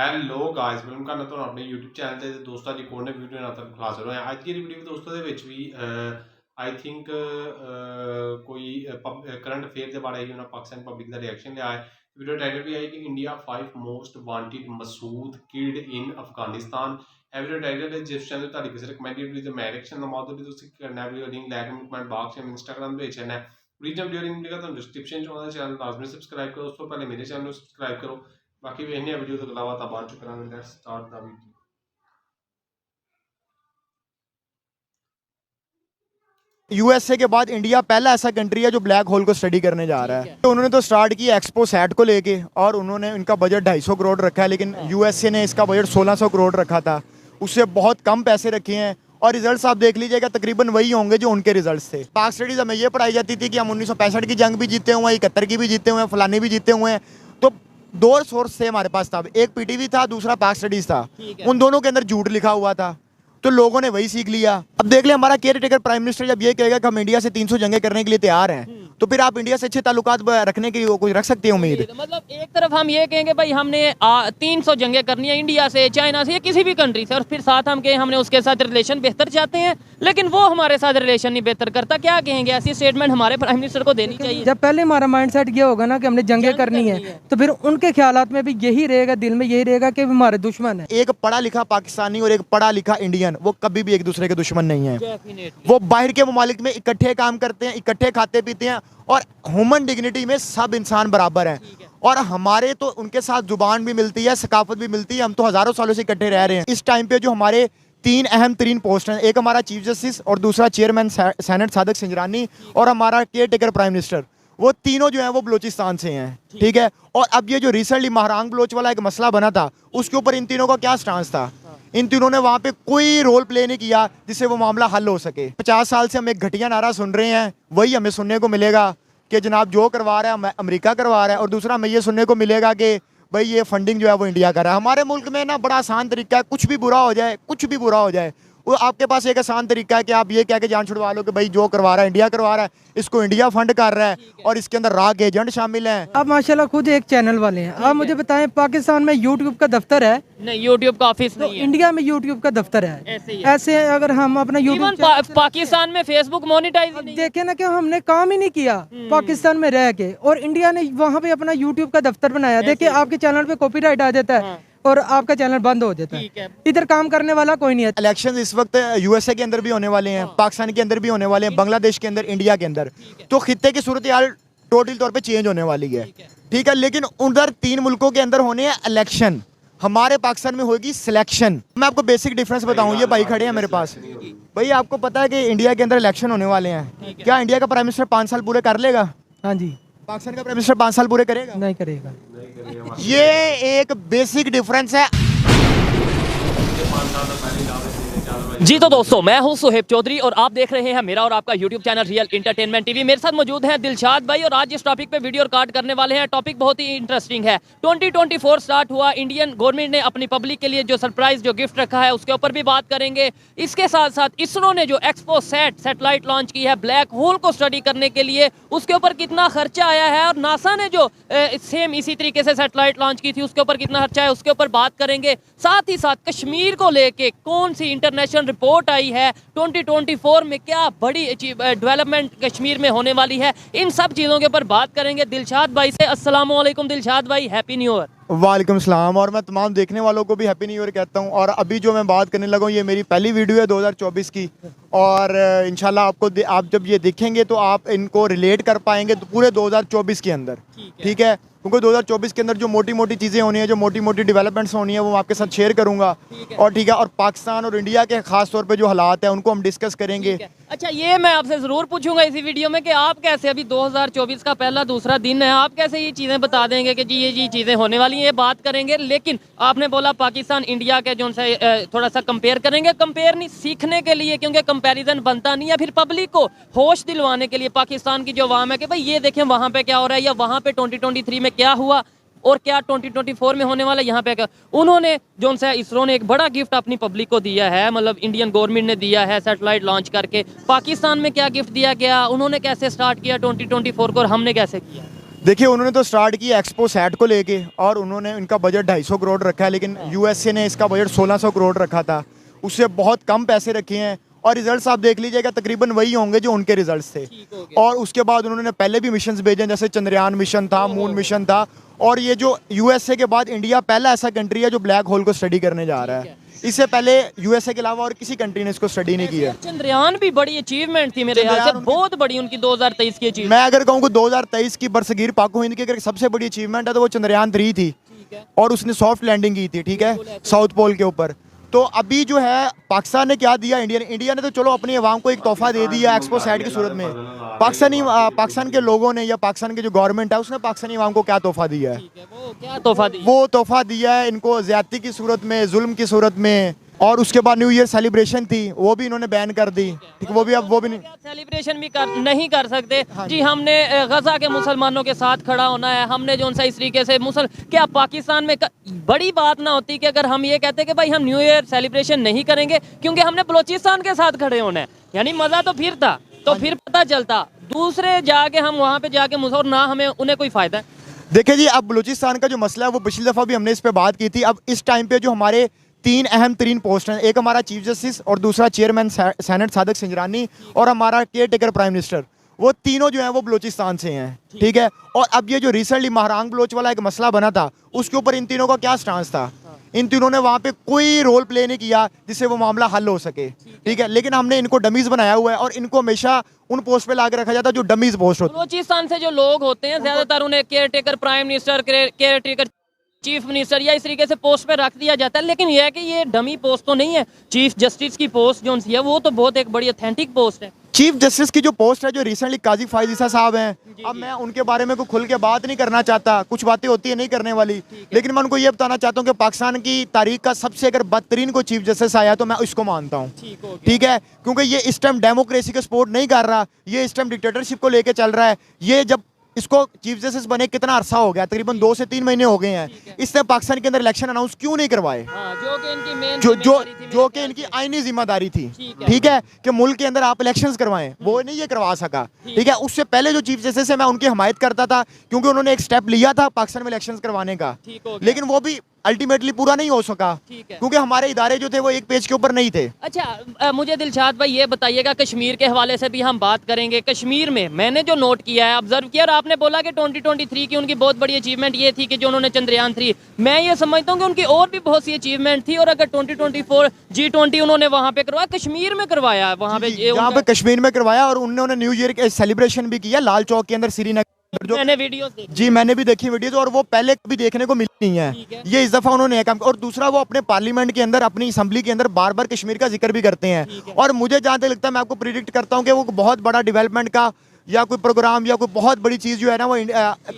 Hello guys welcome ਕਰਨਾ ਤੁਹਾਨੂੰ ਆਪਣੇ YouTube ਚੈਨਲ ਤੇ ਦੋਸਤਾਂ ਦੀ ਕੋਨੇ ਵੀਡੀਓ ਨਾਲ ਤੁਹਾਨੂੰ ਖਲਾਸ ਰਹੇ ਹਾਂ। ਅੱਜ ਦੀ ਵੀਡੀਓ ਦੋਸਤੋ ਦੇ ਵਿੱਚ ਵੀ ਆਈ ਥਿੰਕ ਕੋਈ ਕਰੰਟ ਅਫੇਅਰ ਦੇ ਬਾਰੇ ਹੀ ਉਹਨਾਂ ਪਾਕਿਸਤਾਨ ਪਬਲਿਕ ਦਾ ਰਿਐਕਸ਼ਨ ਲਿਆ ਹੈ। ਵੀਡੀਓ ਟਾਈਟਲ ਵੀ ਹੈ ਕਿ India 5 most wanted Masood killed in Afghanistan. ਇਹ ਵੀਡੀਓ ਟਾਈਟਲ ਹੈ ਜਿਸ ਚੈਨਲ ਤੁਹਾਡੀ ਕਿਸੇ ਰਿਕਮੈਂਡਡ ਵੀ ਤੇ ਮੈਂ ਰਿਐਕਸ਼ਨ ਦਾ ਮਾਧਿਅਮ ਵੀ ਤੁਸੀਂ ਕਰਨਾ ਵੀਡੀਓ ਲਿੰਕ ਲੈ ਕੇ ਕਮੈਂਟ ਬਾਕਸ ਜਾਂ ਇੰਸਟਾਗ੍ਰਾਮ ਤੇ ਭੇਜਣਾ ਹੈ। ਰੀਜਨ ਵੀਡੀਓ ਲਿੰਕ ਮਿਲੇਗਾ ਤੁਹਾਨੂੰ ਡਿਸਕ੍ਰਿਪਸ਼ਨ ਚ, ਉਹਦਾ ਚੈਨਲ ਲਾਜ਼ਮੀ ਸਬਸਕ੍ਰਾइब करो। ਉਸ ਤੋਂ ਪਹਿਲੇ ਮੇਰੇ ਚੈਨਲ ਨੂੰ ਸਬਸਕ੍ਰਾइब करो। बाकी ਵੇਖਨੇ ਆ ਵੀਡੀਓ ਤੋਂ ਇਲਾਵਾ ਤਾਂ ਬਾਅਦ ਚ ਕਰਾਂਗੇ। Let's start the video. USA के बाद इंडिया पहला ऐसा कंट्री है जो ब्लैक होल को स्टडी करने जा रहा है। तो उन्होंने तो स्टार्ट किया एक्सपो सैट को लेके और उन्होंने इनका बजट 250 करोड़ रखा है, लेकिन यूएसए ने इसका बजट 1600 करोड़ रखा था। उससे बहुत कम पैसे रखे हैं और रिजल्ट्स आप देख लीजिएगा तकरीबन वही होंगे जो उनके रिजल्ट्स थे। पाक स्टडीज हमें ये पढ़ाई जाती थी कि हम 1965 की जंग भी जीते हुए हैं, 71 की भी जीते हुए हैं, फलानी भी जीते हुए हैं। तो दो सोर्स थे हमारे पास था, एक पीटीवी था, दूसरा पाक स्टडीज था। उन दोनों के अंदर झूठ लिखा हुआ था तो लोगों ने वही सीख लिया। अब देख ले हमारा केयर टेकर प्राइम मिनिस्टर जब ये कहेगा कि हम इंडिया से 300 जंगें करने के लिए तैयार हैं, तो फिर आप इंडिया से अच्छे ताल्लुकात रखने की कोई रख सकते हैं उम्मीद? मतलब एक तरफ हम ये कहेंगे भाई हमने 300 जंगें करनी है इंडिया से, चाइना से या किसी भी कंट्री से, और फिर साथ हम कहें हमने उसके साथ रिलेशन बेहतर चाहते हैं, लेकिन वो हमारे साथ रिलेशन नहीं बेहतर करता। क्या कहेंगे? ऐसी स्टेटमेंट हमारे प्राइम मिनिस्टर को देनी चाहिए। जब पहले हमारा माइंड सेट ये होगा ना कि हमने जंगें करनी है, तो फिर उनके ख्यालात में भी यही रहेगा, दिल में यही रहेगा कि हमारे दुश्मन है। एक पढ़ा लिखा पाकिस्तानी और एक पढ़ा लिखा इंडियन, वो कभी भी एक दूसरे के दुश्मन नहीं है। वो बाहर के ममालिक में इकट्ठे काम करते हैं, इकट्ठे खाते पीते हैं, और ह्यूमन डिग्निटी में सब इंसान बराबर हैं। और हमारे तो उनके साथ जुबान भी मिलती है, सकाफत भी मिलती है। हम तो हजारों सालों से इकट्ठे रह रहे हैं। इस टाइम पे जो हमारे 3 अहम तरीन पोस्ट हैं, एक हमारा चीफ जस्टिस और दूसरा चेयरमैन सेनेट सादिक सिंजरानी और हमारा केयर टेकर प्राइम मिनिस्टर, वो तीनों जो हैं वो बलूचिस्तान से हैं। ठीक है। और अब ये जो रिसेंटली महारांग बलोच वाला एक मसला बना था, उसके ऊपर इन तीनों का क्या स्टांस था? इन तीनों ने वहां पे कोई रोल प्ले नहीं किया जिससे वो मामला हल हो सके। 50 साल से हम एक घटिया नारा सुन रहे हैं, वही हमें सुनने को मिलेगा कि जनाब जो करवा रहा है अमेरिका करवा रहा है, और दूसरा हमें ये सुनने को मिलेगा कि भाई ये फंडिंग जो है वो इंडिया कर रहा है। हमारे मुल्क में ना बड़ा आसान तरीका है, कुछ भी बुरा हो जाए, कुछ भी बुरा हो जाए, वो आपके पास एक आसान तरीका है कि आप ये कह के जान छुड़वा लो कि भाई जो करवा रहा है इंडिया करवा रहा है, इसको इंडिया फंड कर रहा है और इसके अंदर राग एजेंट शामिल हैं। आप माशाल्लाह खुद एक चैनल वाले हैं। आप मुझे बताएं, पाकिस्तान में यूट्यूब का दफ्तर है? नहीं, यूट्यूब का ऑफिस तो नहीं है। इंडिया में यूट्यूब का दफ्तर है। ऐसे अगर हम अपना यूट्यूब पाकिस्तान में फेसबुक मोनिटाइज देखे ना कि हमने काम ही नहीं किया पाकिस्तान में रह के, और इंडिया ने वहाँ पे अपना यूट्यूब का दफ्तर बनाया। देखिए आपके चैनल पे कॉपीराइट आ जाता है और आपका चैनल बंद हो जाता है। इधर काम करने वाला कोई नहीं है। इलेक्शन इस वक्त यूएसए के अंदर भी होने वाले हैं, पाकिस्तान के अंदर भी होने वाले हैं, बांग्लादेश के अंदर, इंडिया के अंदर। तो खित्ते की सूरत हाल टोटल तौर पे चेंज होने वाली है। ठीक है। लेकिन उधर 3 मुल्कों के अंदर होने हैं इलेक्शन, हमारे पाकिस्तान में होगी सिलेक्शन। मैं आपको बेसिक डिफरेंस बताऊं, ये भाई खड़े हैं मेरे पास। भाई आपको पता है कि इंडिया के अंदर इलेक्शन होने वाले हैं, क्या इंडिया का प्राइम मिनिस्टर 5 साल पूरे कर लेगा? हाँ जी। पाकिस्तान का प्राइम मिनिस्टर 5 साल पूरे करेगा? नहीं करेगा। ये एक बेसिक डिफरेंस है। जी तो दोस्तों, मैं हूं सुहेब चौधरी और आप देख रहे हैं मेरा और आपका YouTube channel real entertainment TV. मेरे साथ मौजूद हैं दिलशाद भाई और आज इस टॉपिक पे वीडियो रिकॉर्ड करने वाले हैं। टॉपिक बहुत ही इंटरेस्टिंग है। 2024 स्टार्ट हुआ, इंडियन गवर्नमेंट ने अपनी पब्लिक के लिए जो सरप्राइज जो गिफ्ट रखा है उसके ऊपर भी बात करेंगे। इसके साथ साथ इसरो ने जो एक्सपो सैटेलाइट लॉन्च की है ब्लैक होल को स्टडी करने के लिए, उसके ऊपर कितना खर्चा आया है, और नासा ने जो सेम इसी तरीके से सैटेलाइट लॉन्च की थी उसके ऊपर कितना खर्चा है उसके ऊपर बात करेंगे। साथ ही साथ कश्मीर को लेके कौन सी इंटरनेशनल रिपोर्ट आई है, 2024 में क्या बड़ी डेवलपमेंट कश्मीर में होने वाली है, इन सब चीज़ों के ऊपर बात करेंगे दिलशाद भाई से। अस्सलाम वालेकुम दिलशाद भाई, हैप्पी न्यू ईयर। वालेकुम सलाम। और मैं तमाम देखने वालों को भी हैप्पी न्यू ईयर कहता हूँ। और अभी जो मैं बात करने लगा हूँ ये मेरी पहली वीडियो है 2024 की, और इंशाल्लाह आपको आप जब ये देखेंगे तो आप इनको रिलेट कर पाएंगे तो पूरे 2024 के अंदर। ठीक है। क्योंकि 2024 के अंदर जो मोटी मोटी चीज़ें होनी है, जो मोटी मोटी डेवलपमेंट्स होनी है, वो मैं आपके साथ शेयर करूंगा। और ठीक है, और पाकिस्तान और इंडिया के खास तौर पे जो हालात है उनको हम डिस्कस करेंगे। अच्छा, ये मैं आपसे ज़रूर पूछूंगा इसी वीडियो में कि आप कैसे, अभी 2024 का पहला दूसरा दिन है, आप कैसे ये चीज़ें बता देंगे कि जी ये चीज़ें होने वाली हैं, ये बात करेंगे। लेकिन आपने बोला पाकिस्तान इंडिया के जो से थोड़ा सा कंपेयर करेंगे, कंपेयर नहीं, सीखने के लिए, क्योंकि कंपैरिजन बनता नहीं है, फिर पब्लिक को होश दिलवाने के लिए पाकिस्तान की जो अवाम है कि भाई ये देखें वहाँ पे क्या हो रहा है, या वहाँ पे 2023 में क्या हुआ और क्या 2024 में होने वाला, यहाँ पे क्या। उन्होंने जो सा इसरो ने एक बड़ा गिफ्ट अपनी पब्लिक को दिया है, मतलब इंडियन गवर्नमेंट ने दिया है सैटेलाइट लॉन्च करके। पाकिस्तान में क्या गिफ्ट दिया गया, उन्होंने कैसे स्टार्ट किया 2024 को और हमने कैसे किया? देखिए उन्होंने तो स्टार्ट किया एक्सपो सैट को लेके, और उन्होंने इनका बजट 250 करोड़ रखा है, लेकिन यूएसए ने इसका बजट 1600 करोड़ रखा था, उससे बहुत कम पैसे रखे हैं, और रिजल्ट्स आप देख लीजिएगा तकरीबन वही होंगे जो उनके रिजल्ट्स थे। और उसके बाद उन्होंने पहले भी मिशंस भेजे, जैसे चंद्रयान मिशन था, मून मिशन था, और ये जो यूएसए के बाद इंडिया पहला ऐसा कंट्री है जो ब्लैक होल को स्टडी करने जा रहा है। इससे पहले यूएसए के अलावा और किसी कंट्री ने इसको स्टडी नहीं किया। चंद्रयान भी बड़ी अचीवमेंट थी मेरे ख्याल से, बहुत बड़ी उनकी 2023 की अचीवमेंट। मैं अगर कहूँ कि 2023 की बरसगीर पाको हिंद की अगर सबसे बड़ी अचीवमेंट है तो वो चंद्रयान 3 थी, और उसने सॉफ्ट लैंडिंग की थी, ठीक है, साउथ पोल के ऊपर। तो अभी जो है पाकिस्तान ने क्या दिया, इंडिया ने तो चलो अपनी आवाम को एक तोहफा दे दिया एक्सपो साइट की सूरत में। पाकिस्तान के लोगों ने या पाकिस्तान की जो गवर्नमेंट है उसने पाकिस्तानी आवाम को क्या तोहफा दिया है? वो क्या तोहफा दिया? वो तोहफा दिया है इनको ज्यादती की सूरत में, जुल्म की सूरत में, और उसके बाद न्यू ईयर सेलिब्रेशन थी वो भी इन्होंने बैन कर दी, ठीक, वो भी नहीं। सेलिब्रेशन भी नहीं कर सकते जी। हमने गजा के मुसलमानों के साथ खड़ा होना है, हमने जो इस तरीके से क्या पाकिस्तान में बड़ी बात ना होती कि अगर हम ये कहते कि भाई हम न्यू ईयर सेलिब्रेशन नहीं करेंगे क्योंकि हमने बलोचिस्तान के साथ खड़े होना है, यानी मजा तो फिर था, तो फिर पता चलता दूसरे जाके हम वहाँ पे जाके और ना हमें उन्हें कोई फायदा है। देखिए जी, अब बलूचिस्तान का जो मसला है वो पिछली दफ़ा भी हमने इस पे बात की थी। अब इस टाइम पे जो हमारे 3 अहम तरीन पोस्ट हैं, एक हमारा चीफ जस्टिस और दूसरा चेयरमैन सेनेट सादिक सिंजरानी और हमारा केयर टेकर प्राइम मिनिस्टर, वो तीनों जो हैं वो बलूचिस्तान से हैं, ठीक है। और अब ये जो रिसेंटली महारांग बलोच वाला एक मसला बना था उसके ऊपर इन तीनों का क्या स्टांस था? इन तीनों ने वहाँ पे कोई रोल प्ले नहीं किया जिससे वो मामला हल हो सके, ठीक है। लेकिन हमने इनको डमीज बनाया हुआ है और इनको हमेशा उन पोस्ट पे लाके रखा जाता है जो डमीज पोस्ट होते हैं। बलूचिस्तान से जो लोग होते हैं ज्यादातर उन्हें care taker prime minister, care taker chief minister या इस तरीके से पोस्ट पे रख दिया जाता है। लेकिन यह है कि ये डमी पोस्ट तो नहीं है। चीफ जस्टिस की पोस्ट जो है वो तो बहुत एक बड़ी ऑथेंटिक पोस्ट है। चीफ जस्टिस की जो पोस्ट है जो रिसेंटली काजी फायज ईसा साहब हैं, अब मैं उनके बारे में कोई खुल के बात नहीं करना चाहता, कुछ बातें होती है नहीं करने वाली, लेकिन मैं उनको ये बताना चाहता हूँ कि पाकिस्तान की तारीख का सबसे अगर बदतरीन कोई चीफ जस्टिस आया तो मैं इसको मानता हूँ, ठीक है। क्योंकि ये इस टाइम डेमोक्रेसी का सपोर्ट नहीं कर रहा, ये इस टाइम डिक्टेटरशिप को लेके चल रहा है। ये जब इसको चीफ जस्टिस बने कितना अरसा हो गया, तकरीबन 2 से 3 महीने हो गए हैं। इसने पाकिस्तान के अंदर इलेक्शन अनाउंस क्यों नहीं करवाए? जो कि इनकी आईनी जिम्मेदारी थी, ठीक है, कि मुल्क के अंदर आप इलेक्शंस करवाएं, वो नहीं ये करवा सका, ठीक है। उससे पहले जो चीफ जस्टिस है मैं उनकी हमायत करता था क्योंकि उन्होंने एक स्टेप लिया था पाकिस्तान में इलेक्शंस करवाने का, लेकिन वो भी अल्टीमेटली पूरा नहीं हो सका क्योंकि हमारे इदारे जो थे वो एक पेज के ऊपर नहीं थे। अच्छा, मुझे दिलशाद भाई ये बताइएगा, कश्मीर के हवाले से भी हम बात करेंगे। कश्मीर में मैंने जो नोट किया है, ऑब्जर्व किया, और आपने बोला कि 2023 की उनकी बहुत बड़ी अचीवमेंट ये थी कि जो उन्होंने चंद्रयान 3, मैं ये समझता हूँ कि उनकी और भी बहुत सी अचीवमेंट थी। और अगर 2024 G20 उन्होंने वहाँ पे करवाया, कश्मीर में करवाया, वहाँ पे यहाँ पे कश्मीर में करवाया, और उन्होंने न्यू ईयर के सेलिब्रेशन भी किया लाल चौक के अंदर श्रीनगर। मैंने वीडियोस देखी। जी मैंने भी देखी वीडियोस, और वो पहले कभी देखने को मिली नहीं है। ये इस दफा उन्होंने काम, और दूसरा वो अपने पार्लियामेंट के अंदर अपनी असेंबली के अंदर बार बार कश्मीर का जिक्र भी करते हैं। और मुझे जहाँ तक लगता है, मैं आपको प्रिडिक्ट करता हूँ कि वो बहुत बड़ा डेवलपमेंट का या कोई प्रोग्राम या कोई बहुत बड़ी चीज जो है ना वो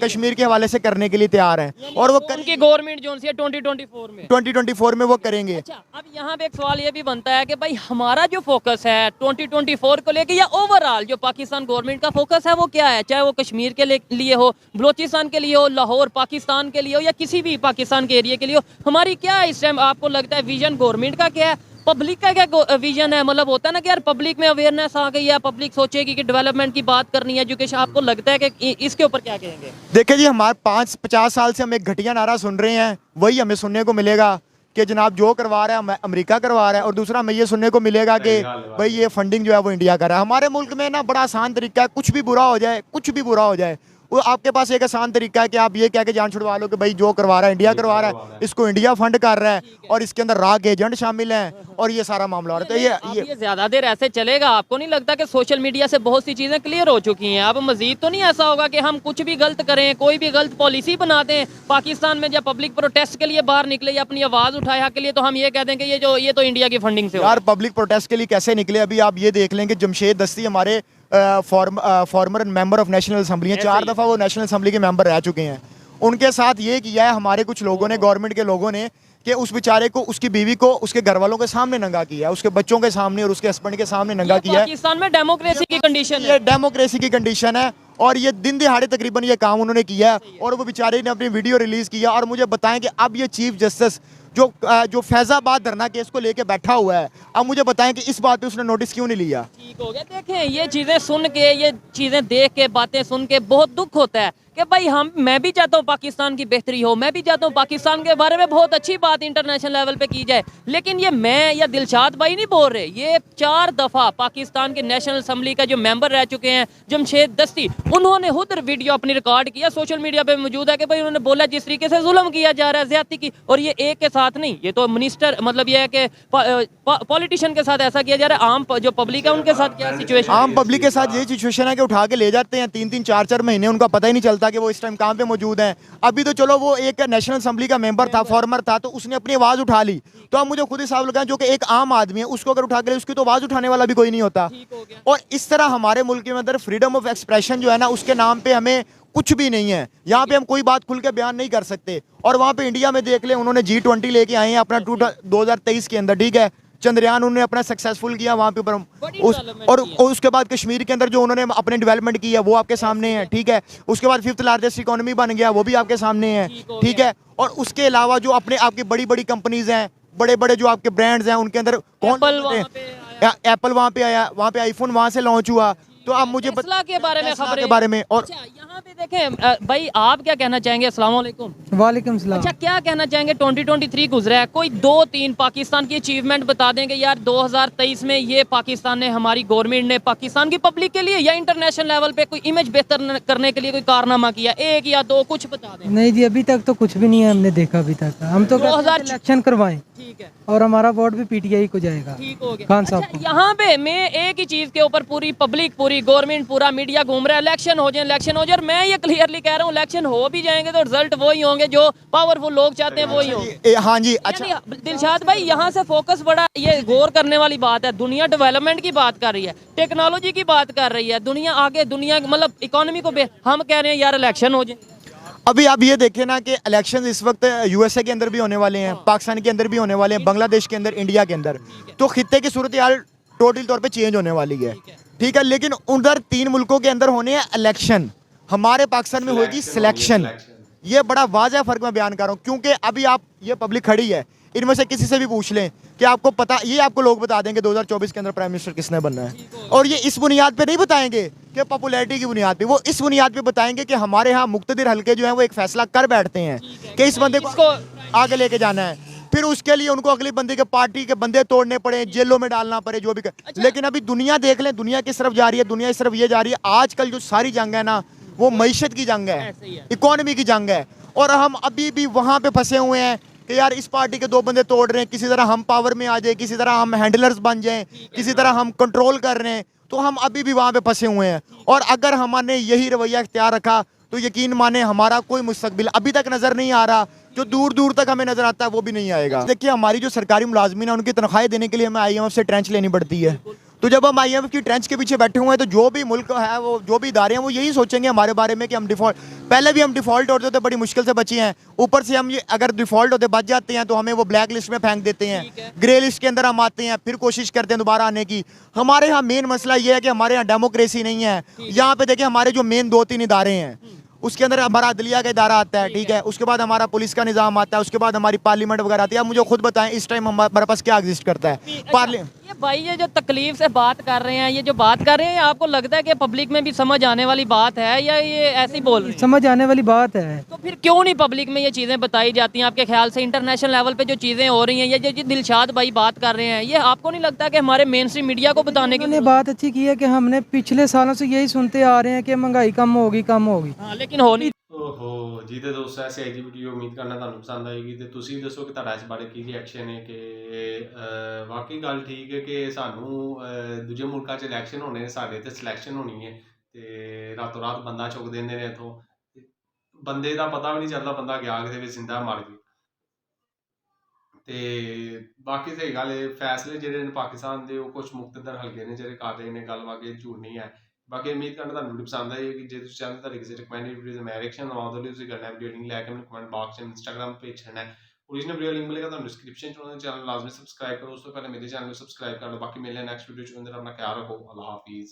कश्मीर के हवाले से करने के लिए तैयार हैं, और वो उनकी गवर्नमेंट जो है 2024 में वो करेंगे। अच्छा, अब यहाँ पे एक सवाल ये भी बनता है कि भाई हमारा जो फोकस है 2024 को लेके या ओवरऑल जो पाकिस्तान गवर्नमेंट का फोकस है वो क्या है? चाहे वो कश्मीर के लिए हो, बलोचिस्तान के लिए हो, लाहौर पाकिस्तान के लिए हो, या किसी भी पाकिस्तान के एरिया के लिए हो, हमारी क्या इस टाइम आपको लगता है विजन गवर्नमेंट का क्या है? पब्लिक का क्या विजन है? मतलब होता है ना कि यार पब्लिक में अवेयरनेस आ गई है, पब्लिक सोचेगी कि डेवलपमेंट की बात करनी है, एजुकेशन, आपको लगता है कि इसके ऊपर क्या कहेंगे? देखिए जी, हमारे 50 साल से हम एक घटिया नारा सुन रहे हैं, वही हमें सुनने को मिलेगा कि जनाब जो करवा रहा है अमेरिका करवा रहा है, और दूसरा हमें ये सुनने को मिलेगा कि भाई ये फंडिंग जो है वो इंडिया कर रहा है। हमारे मुल्क में ना बड़ा आसान तरीका है, कुछ भी बुरा हो जाए, कुछ भी बुरा हो जाए, वो आपके पास एक आसान तरीका है कि आप ये कह के जान छुड़वा लो कि भाई जो करवा रहा है इंडिया करवा रहा है, इसको इंडिया फंड कर रहा है, और इसके अंदर राग एजेंट शामिल हैं, और ये सारा मामला हो रहा है। तो ये ज्यादा देर ऐसे चलेगा? आपको नहीं लगता कि सोशल मीडिया से बहुत सी चीजें क्लियर हो चुकी हैं? अब मजीद तो नहीं ऐसा होगा कि हम कुछ भी गलत करें, कोई भी गलत पॉलिसी बना दें पाकिस्तान में, जब पब्लिक प्रोटेस्ट के लिए बाहर निकले या अपनी आवाज उठाया के लिए, तो हम ये कह दें कि ये तो इंडिया की फंडिंग से? यार पब्लिक प्रोटेस्ट के लिए कैसे निकले? अभी आप ये देख लें कि जमशेद दस्ती हमारे farmer member of national assembly हैं, 4 दफ़ा वो नेशनल असेंबली के मेंबर रह चुके हैं। उनके साथ ये किया है हमारे कुछ लोगों ने, गवर्नमेंट के लोगों ने, कि उस बेचारे को, उसकी बीवी को उसके घर वालों के सामने नंगा किया, उसके बच्चों के सामने और उसके हस्बैंड के सामने नंगा किया। पाकिस्तान में डेमोक्रेसी की कंडीशन है, ये डेमोक्रेसी की कंडीशन है, और ये दिन दिहाड़े तकरीबन ये काम उन्होंने किया है, और वो बेचारे ने अपनी वीडियो रिलीज किया। और मुझे बताएं कि अब ये चीफ जस्टिस जो फैजाबाद धरना केस को लेके बैठा हुआ है, अब मुझे बताएं कि इस बात पे उसने नोटिस क्यों नहीं लिया। ठीक हो गया। देखें, ये चीज़ें सुन के, ये चीज़ें देख के, बातें सुन के बहुत दुख होता है कि भाई मैं भी चाहता हूँ पाकिस्तान की बेहतरी हो, मैं भी चाहता हूँ पाकिस्तान के बारे में बहुत अच्छी बात इंटरनेशनल लेवल पे की जाए, लेकिन ये मैं या दिलशाद भाई नहीं बोल रहे, ये 4 दफ़ा पाकिस्तान के नेशनल असम्बली का जो मेंबर रह चुके हैं जमशेद दस्ती, उन्होंने खुद वीडियो अपनी रिकॉर्ड किया, सोशल मीडिया पे मौजूद है कि भाई उन्होंने बोला जिस तरीके से जुल्म किया जा रहा है, ज्यादती की, और ये एक के साथ नहीं, ये तो मिनिस्टर, मतलब ये है कि पॉलिटिशियन के साथ ऐसा किया जा रहा है, आम जो पब्लिक है उनके साथ क्या सिचुएशन। आम पब्लिक के साथ यही सिचुएशन है कि उठा के ले जाते हैं 3-3 4-4 महीने, उनका पता ही नहीं चलता कि वो इस टाइम कहाँ पे मौजूद हैं। अभी तो चलो वो एक नेशनल असेंबली का मेंबर था, फॉर्मर था, तो उसने अपनी आवाज उठा ली, तो अब मुझे खुद हिसाब लगाएं जो कि एक आम आदमी है उसको अगर उठा के ले, उसकी तो आवाज उठाने वाला भी कोई नहीं होता। और इस तरह हमारे मुल्क के अंदर फ्रीडम ऑफ एक्सप्रेशन जो है ना, उसके नाम पे हमें कुछ भी नहीं है, यहाँ पे हम कोई बात खुल के बयान नहीं कर सकते। और वहाँ पे इंडिया में देख ले, उन्होंने G20 लेके आए हैं अपना 2023 के अंदर, ठीक है, चंद्रयान उन्होंने अपना सक्सेसफुल किया वहाँ पे ऊपर, और उसके बाद कश्मीर के अंदर जो उन्होंने अपने डेवलपमेंट की है वो आपके सामने है, ठीक है। उसके बाद 5th लार्जेस्ट इकोनॉमी बन गया, वो भी आपके सामने है, ठीक है। और उसके अलावा जो अपने आपकी बड़ी बड़ी कंपनीज हैं, बड़े बड़े जो आपके ब्रांड्स हैं, उनके अंदर कौन, एप्पल वहाँ पे आया, वहाँ पे आईफोन वहाँ से लॉन्च हुआ। तो अब मुझे टेस्ला के बारे में टेस्ला खबरें के बारे में। और अच्छा, यहाँ पे देखें भाई, आप क्या कहना चाहेंगे? अस्सलाम वालेकुम। वालेकुम सलाम। अच्छा, क्या कहना चाहेंगे? 2023 गुजरा है, कोई 2-3 पाकिस्तान की अचीवमेंट बता देंगे यार 2023 में ये पाकिस्तान ने, हमारी गवर्नमेंट ने पाकिस्तान की पब्लिक के लिए या इंटरनेशनल लेवल पे कोई इमेज बेहतर करने के लिए कोई कारनामा किया, 1 या 2 कुछ बता दें। नहीं जी, अभी तक तो कुछ भी नहीं है हमने देखा अभी तक। हम तो 2000 इलेक्शन करवाएं, ठीक है, और हमारा वोट भी PTI को जाएगा, ठीक हो गया। खान साहब अच्छा, को। यहाँ पे मैं एक ही चीज के ऊपर पूरी पब्लिक, पूरी गवर्नमेंट, पूरा मीडिया घूम रहा है, इलेक्शन हो जाए, इलेक्शन हो जाए, और मैं ये क्लियरली कह रहा हूँ इलेक्शन हो भी जाएंगे तो रिजल्ट वही होंगे जो पावरफुल लोग चाहते हैं, वही होंगे। हाँ जी। अच्छा यानी दिलशाद भाई, यहाँ से फोकस बड़ा ये गौर करने वाली बात है, दुनिया डेवलपमेंट की बात कर रही है, टेक्नोलॉजी की बात कर रही है, दुनिया आगे, दुनिया मतलब इकोनॉमी को हम कह रहे हैं यार इलेक्शन हो जाए। अभी आप ये देखें ना कि इलेक्शन इस वक्त USA के अंदर भी होने वाले हैं, पाकिस्तान के अंदर भी होने वाले हैं, बांग्लादेश के अंदर, इंडिया के अंदर, तो खित्ते की सूरत हाल टोटल तौर पे चेंज होने वाली है, ठीक है। लेकिन उधर 3 मुल्कों के अंदर होने हैं इलेक्शन, हमारे पाकिस्तान में होगी सिलेक्शन। ये बड़ा वाज़ह फर्क मैं बयान कर रहा हूँ, क्योंकि अभी आप ये पब्लिक खड़ी है, इनमें से किसी से भी पूछ लें कि आपको पता, ये आपको लोग बता देंगे 2024 के अंदर प्राइम मिनिस्टर किसने बनना है। और ये इस बुनियाद पे नहीं बताएंगे कि पॉपुलैरिटी की बुनियाद पे, वो इस बुनियाद पे बताएंगे कि हमारे यहाँ मुक्तदिर हल्के जो हैं वो एक फैसला कर बैठते हैं कि इस बंदे को आगे लेके जाना है, फिर उसके लिए उनको अगली बंदे के पार्टी के बंदे तोड़ने पड़े, जेलों में डालना पड़े, जो भी कर। लेकिन अभी दुनिया देख लें, दुनिया किस तरफ जा रही है, दुनिया इस तरफ ये जा रही है, आजकल जो सारी जंग है ना, वो मईशत की जंग है, इकोनॉमी की जंग है। और हम अभी भी वहाँ पे फंसे हुए हैं कि यार इस पार्टी के 2 बंदे तोड़ रहे हैं, किसी तरह हम पावर में आ जाए, किसी तरह हम हैंडलर्स बन जाएं, किसी तरह हम कंट्रोल कर रहे हैं, तो हम अभी भी वहाँ पे फंसे हुए हैं। और अगर हमने यही रवैया इख्तियार रखा तो यकीन माने हमारा कोई मुस्तकबिल अभी तक नज़र नहीं आ रहा, जो दूर दूर तक हमें नज़र आता है वो भी नहीं आएगा। देखिए, हमारी जो सरकारी मुलाजमीन है उनकी तनख्वाहें देने के लिए हमें IMF से ट्रेंच लेनी पड़ती है, तो जब हम IMF की ट्रेंच के पीछे बैठे हुए हैं तो जो भी मुल्क है, वो जो भी इदारे हैं, वो यही सोचेंगे हमारे बारे में कि हम डिफ़ॉल्ट, पहले भी हम डिफ़ॉल्ट होते थे, बड़ी मुश्किल से बचे हैं, ऊपर से हम ये अगर डिफ़ॉल्ट होते बच जाते हैं तो हमें वो ब्लैक लिस्ट में फेंक देते हैं, ग्रे लिस्ट के अंदर हम आते हैं, फिर कोशिश करते हैं दोबारा आने की। हमारे यहाँ मेन मसला ये है कि हमारे यहाँ डेमोक्रेसी नहीं है। यहाँ पे देखिए, हमारे जो मेन 2-3 इदारे हैं, उसके अंदर हमारा अदलिया का इदारा आता है, ठीक है, उसके बाद हमारा पुलिस का निज़ाम आता है, उसके बाद हमारी पार्लियामेंट वगैरह आती है। आप मुझे खुद बताएं इस टाइम हमारे पास क्या एग्जिस्ट करता है? पार्लियामेंट। ये भाई, ये जो तकलीफ से बात कर रहे हैं, ये जो बात कर रहे हैं, आपको लगता है कि पब्लिक में भी समझ आने वाली बात है या ये ऐसे ही बोल रहे हैं? समझ आने वाली बात है। तो फिर क्यों नहीं पब्लिक में ये चीज़ें बताई जाती हैं? आपके ख्याल से इंटरनेशनल लेवल पे जो चीज़ें हो रही हैं, ये जो दिलशाद भाई बात कर रहे हैं, ये आपको नहीं लगता कि हमारे मेन स्ट्रीम मीडिया को बताने के लिए? बात अच्छी की है कि हमने पिछले सालों से यही सुनते आ रहे हैं कि महंगाई कम होगी, कम होगी। हाँ, लेकिन हो नहीं। ਓਹੋ ਜੀ ਤੇ ਦੋਸਤੋ, ਐਸੀ ਆਈ ਦੀ ਵੀਡੀਓ ਉਮੀਦ ਕਰਨਾ ਤੁਹਾਨੂੰ ਪਸੰਦ ਆਏਗੀ ਤੇ ਤੁਸੀਂ ਵੀ ਦੱਸੋ ਕਿ ਤੁਹਾਡਾ ਇਸ ਬਾਰੇ ਕੀ ਰਿਐਕਸ਼ਨ ਹੈ ਕਿ ਵਾਕਈ ਗੱਲ ਠੀਕ ਹੈ ਕਿ ਸਾਨੂੰ ਦੂਜੇ ਮੁਲਕਾਂ 'ਚ ਇਲੈਕਸ਼ਨ ਹੋਣੇ ਨੇ, ਸਾਡੇ ਤੇ ਸਿਲੈਕਸ਼ਨ ਹੋਣੀ ਹੈ ਤੇ ਰਾਤੋਂ ਰਾਤ ਬੰਦਾ ਚੁੱਕ ਦਿੰਦੇ ਨੇ ਇੱਥੋਂ, ਬੰਦੇ ਦਾ ਪਤਾ ਵੀ ਨਹੀਂ ਚੱਲਦਾ ਬੰਦਾ ਗਿਆ ਕਿਤੇ ਵੀ, ਜ਼ਿੰਦਾ ਮਰ ਗਿਆ। ਤੇ ਬਾਕੀ ਸਹੀ ਗੱਲ ਹੈ, ਫੈਸਲੇ ਜਿਹੜੇ ਨੇ ਪਾਕਿਸਤਾਨ ਦੇ ਉਹ ਕੁਛ ਮੁਕਤਦਰ ਹਲਕੇ ਨੇ ਜਿਹੜੇ ਕਰ ਰਹੇ ਨੇ, ਗੱਲ ਵਾਕਈ ਝੂਠ ਨਹੀਂ ਹੈ। ਬਾਕੀ ਉਮੀਦ ਕਰਨਾ ਤੁਹਾਨੂੰ ਵੀਡੀਓ ਪਸੰਦ ਆਈ ਹੋਵੇਗੀ। ਜੇ ਤੁਸੀਂ ਚਾਹੁੰਦੇ ਤੁਹਾਡੇ ਕਿਸੇ ਰਿਕਮੈਂਡਡ ਵੀਡੀਓ ਦੇ ਮੈਂ ਰਿਐਕਸ਼ਨ ਲਵਾਉਣ ਦੇ ਲਈ ਤੁਸੀਂ ਕਰਨਾ ਵੀਡੀਓ ਲਿੰਕ ਲੈ ਕੇ ਮੈਨੂੰ ਕਮੈਂਟ ਬਾਕਸ 'ਚ ਇੰਸਟਾਗ੍ਰਾਮ ਪੇਜ ਛੱਡਣਾ ਹੈ, ओरिजिनल वीडियो लिंक मिलेगा ਤੁਹਾਨੂੰ डिस्क्रिप्शन 'ਚ, ਉਹਨਾਂ ਚੈਨਲ ਲਾਜ਼ਮੀ ਸਬਸਕ੍ਰਾਈਬ ਕਰੋ। ਉਸ ਤੋਂ ਪਹਿਲੇ ਮੇਰੇ ਚੈਨਲ ਨੂੰ ਸਬਸਕ੍ਰਾਈਬ ਕਰ ਲਓ। ਬਾਕੀ ਮਿਲਦੇ ਹਾਂ ਨੈਕਸਟ ਵੀਡੀਓ 'ਚ। ਅੰਦਰ ਆਪਣਾ ਖਿਆਲ ਰੱਖੋ। ਅੱਲਾਹ ਹਾਫਿਜ਼।